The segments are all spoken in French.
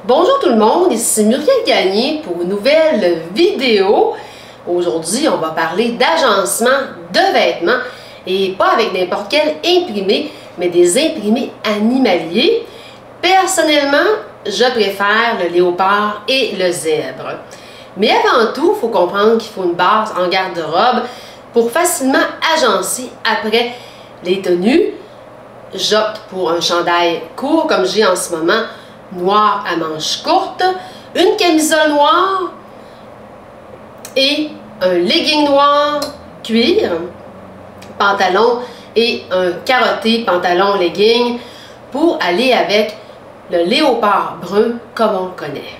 Bonjour tout le monde, ici Muriel Gagné pour une nouvelle vidéo. Aujourd'hui, on va parler d'agencement de vêtements et pas avec n'importe quel imprimé, mais des imprimés animaliers. Personnellement, je préfère le léopard et le zèbre. Mais avant tout, il faut comprendre qu'il faut une base en garde-robe pour facilement agencer après les tenues. J'opte pour un chandail court comme j'ai en ce moment, noir à manches courtes, une camisole noire et un legging noir cuir, pantalon et un carotté pantalon legging pour aller avec le léopard brun comme on le connaît.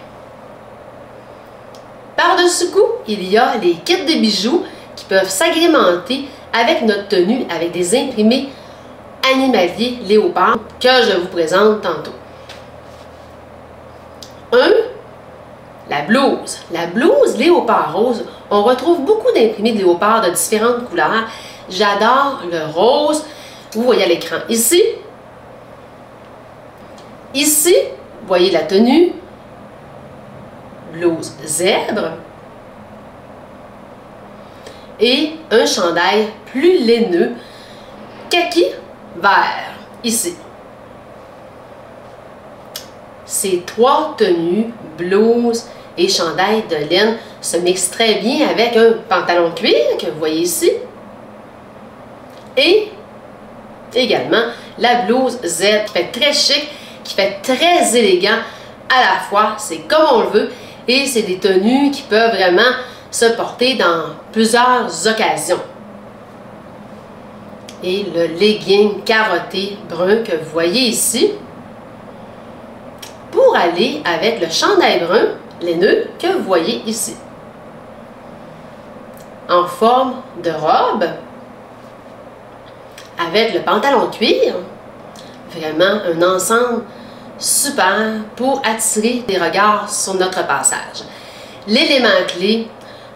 Par-dessus coup, il y a les kits de bijoux qui peuvent s'agrémenter avec notre tenue avec des imprimés animaliers léopard que je vous présente tantôt. La blouse. La blouse léopard rose, on retrouve beaucoup d'imprimés de léopard de différentes couleurs. J'adore le rose. Vous voyez à l'écran ici. Ici, vous voyez la tenue. Blouse zèbre. Et un chandail plus laineux, kaki vert, ici. Ces trois tenues, blouse et chandail de laine, se mixent très bien avec un pantalon de cuir que vous voyez ici. Et également la blouse zèbre qui fait très chic, qui fait très élégant à la fois. C'est comme on le veut et c'est des tenues qui peuvent vraiment se porter dans plusieurs occasions. Et le legging carotté brun que vous voyez ici, pour aller avec le chandail brun laineux que vous voyez ici. En forme de robe, avec le pantalon cuir, vraiment un ensemble super pour attirer des regards sur notre passage. L'élément clé,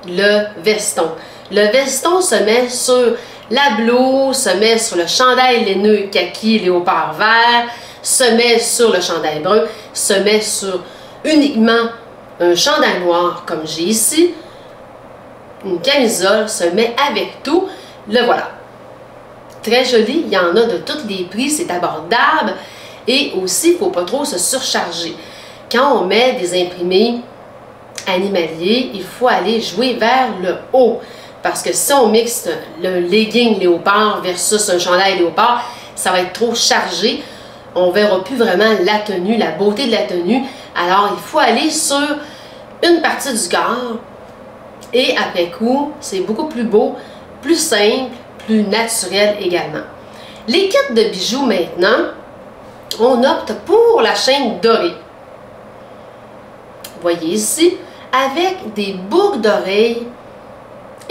le veston. Le veston se met sur la blouse, se met sur le chandail laineux kaki léopard vert, se met sur le chandail brun, se met sur uniquement un chandail noir comme j'ai ici. Une camisole se met avec tout. Le voilà. Très joli, il y en a de tous les prix, c'est abordable et aussi il ne faut pas trop se surcharger. Quand on met des imprimés animaliers, il faut aller jouer vers le haut. Parce que si on mixe le legging léopard versus un chandail léopard, ça va être trop chargé. On ne verra plus vraiment la tenue, la beauté de la tenue. Alors, il faut aller sur une partie du corps. Et après coup, c'est beaucoup plus beau, plus simple, plus naturel également. Les kits de bijoux maintenant, on opte pour la chaîne dorée. Vous voyez ici, avec des boucles d'oreilles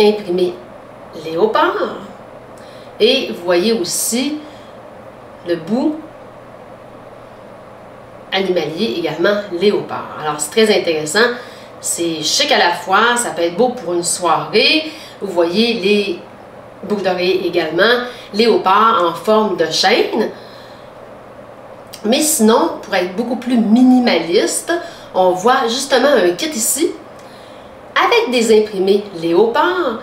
imprimées léopard. Et vous voyez aussi le bout animalier également léopard. Alors c'est très intéressant, c'est chic à la fois, ça peut être beau pour une soirée. Vous voyez les boucles d'oreilles également, léopard en forme de chaîne. Mais sinon, pour être beaucoup plus minimaliste, on voit justement un kit ici avec des imprimés léopard,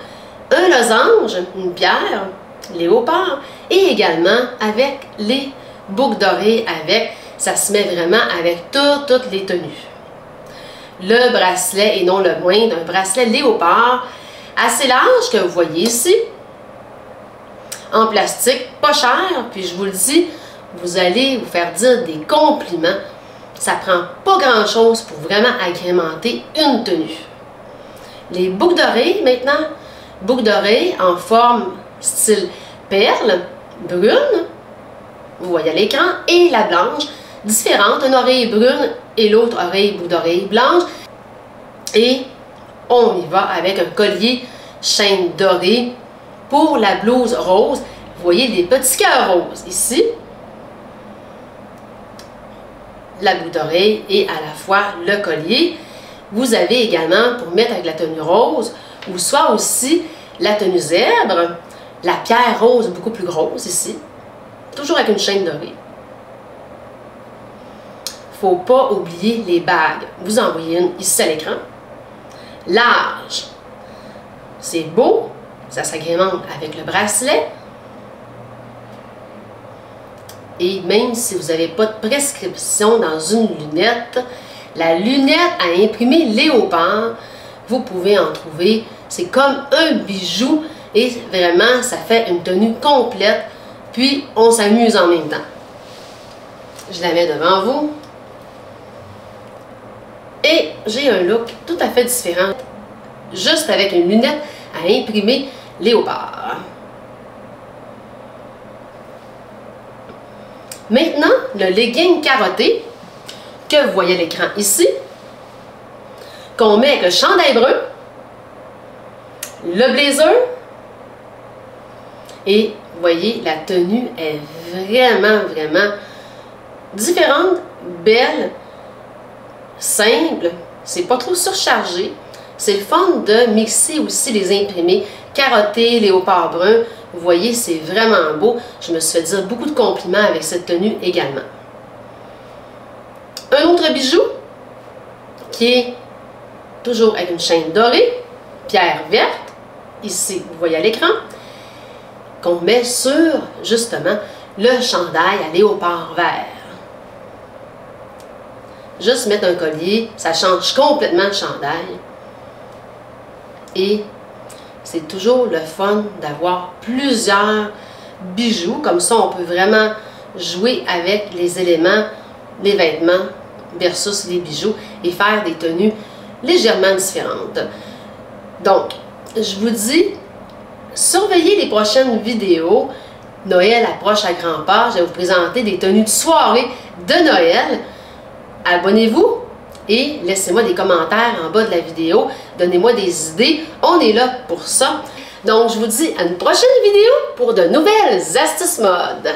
un losange, une pierre léopard et également avec les boucles d'oreilles avec. Ça se met vraiment avec toutes les tenues. Le bracelet, et non le moindre, un bracelet léopard assez large que vous voyez ici, en plastique, pas cher, puis je vous le dis, vous allez vous faire dire des compliments. Ça prend pas grand chose pour vraiment agrémenter une tenue. Les boucles d'oreilles maintenant, boucles d'oreilles en forme style perle, brune, vous voyez à l'écran, et la blanche, différente, une oreille brune et l'autre oreille boucle d'oreille blanche. Et on y va avec un collier chaîne dorée pour la blouse rose. Vous voyez des petits cœurs roses ici. La boucle d'oreille et à la fois le collier. Vous avez également pour mettre avec la tenue rose ou soit aussi la tenue zèbre, la pierre rose beaucoup plus grosse ici, toujours avec une chaîne dorée. il ne faut pas oublier les bagues. Vous en voyez une ici à l'écran. Large. C'est beau. Ça s'agrémente avec le bracelet. Et même si vous n'avez pas de prescription dans une lunette, la lunette à imprimer léopard, vous pouvez en trouver. C'est comme un bijou et vraiment, ça fait une tenue complète. Puis, on s'amuse en même temps. Je la mets devant vous. Et j'ai un look tout à fait différent, juste avec une lunette à imprimer léopard. Maintenant, le legging carotté, que vous voyez à l'écran ici, qu'on met avec le chandail brun, le blazer, et vous voyez, la tenue est vraiment différente, belle, simple, c'est pas trop surchargé. C'est le fun de mixer aussi les imprimés carottés, léopard brun. Vous voyez, c'est vraiment beau. Je me suis fait dire beaucoup de compliments avec cette tenue également. Un autre bijou qui est toujours avec une chaîne dorée, pierre verte, ici, vous voyez à l'écran, qu'on met sur, justement, le chandail à léopard vert. Juste mettre un collier, ça change complètement le chandail. Et c'est toujours le fun d'avoir plusieurs bijoux. Comme ça, on peut vraiment jouer avec les éléments, les vêtements versus les bijoux et faire des tenues légèrement différentes. Donc, je vous dis, surveillez les prochaines vidéos. Noël approche à grands pas. Je vais vous présenter des tenues de soirée de Noël. Abonnez-vous et laissez-moi des commentaires en bas de la vidéo. Donnez-moi des idées. On est là pour ça. Donc, je vous dis à une prochaine vidéo pour de nouvelles astuces mode.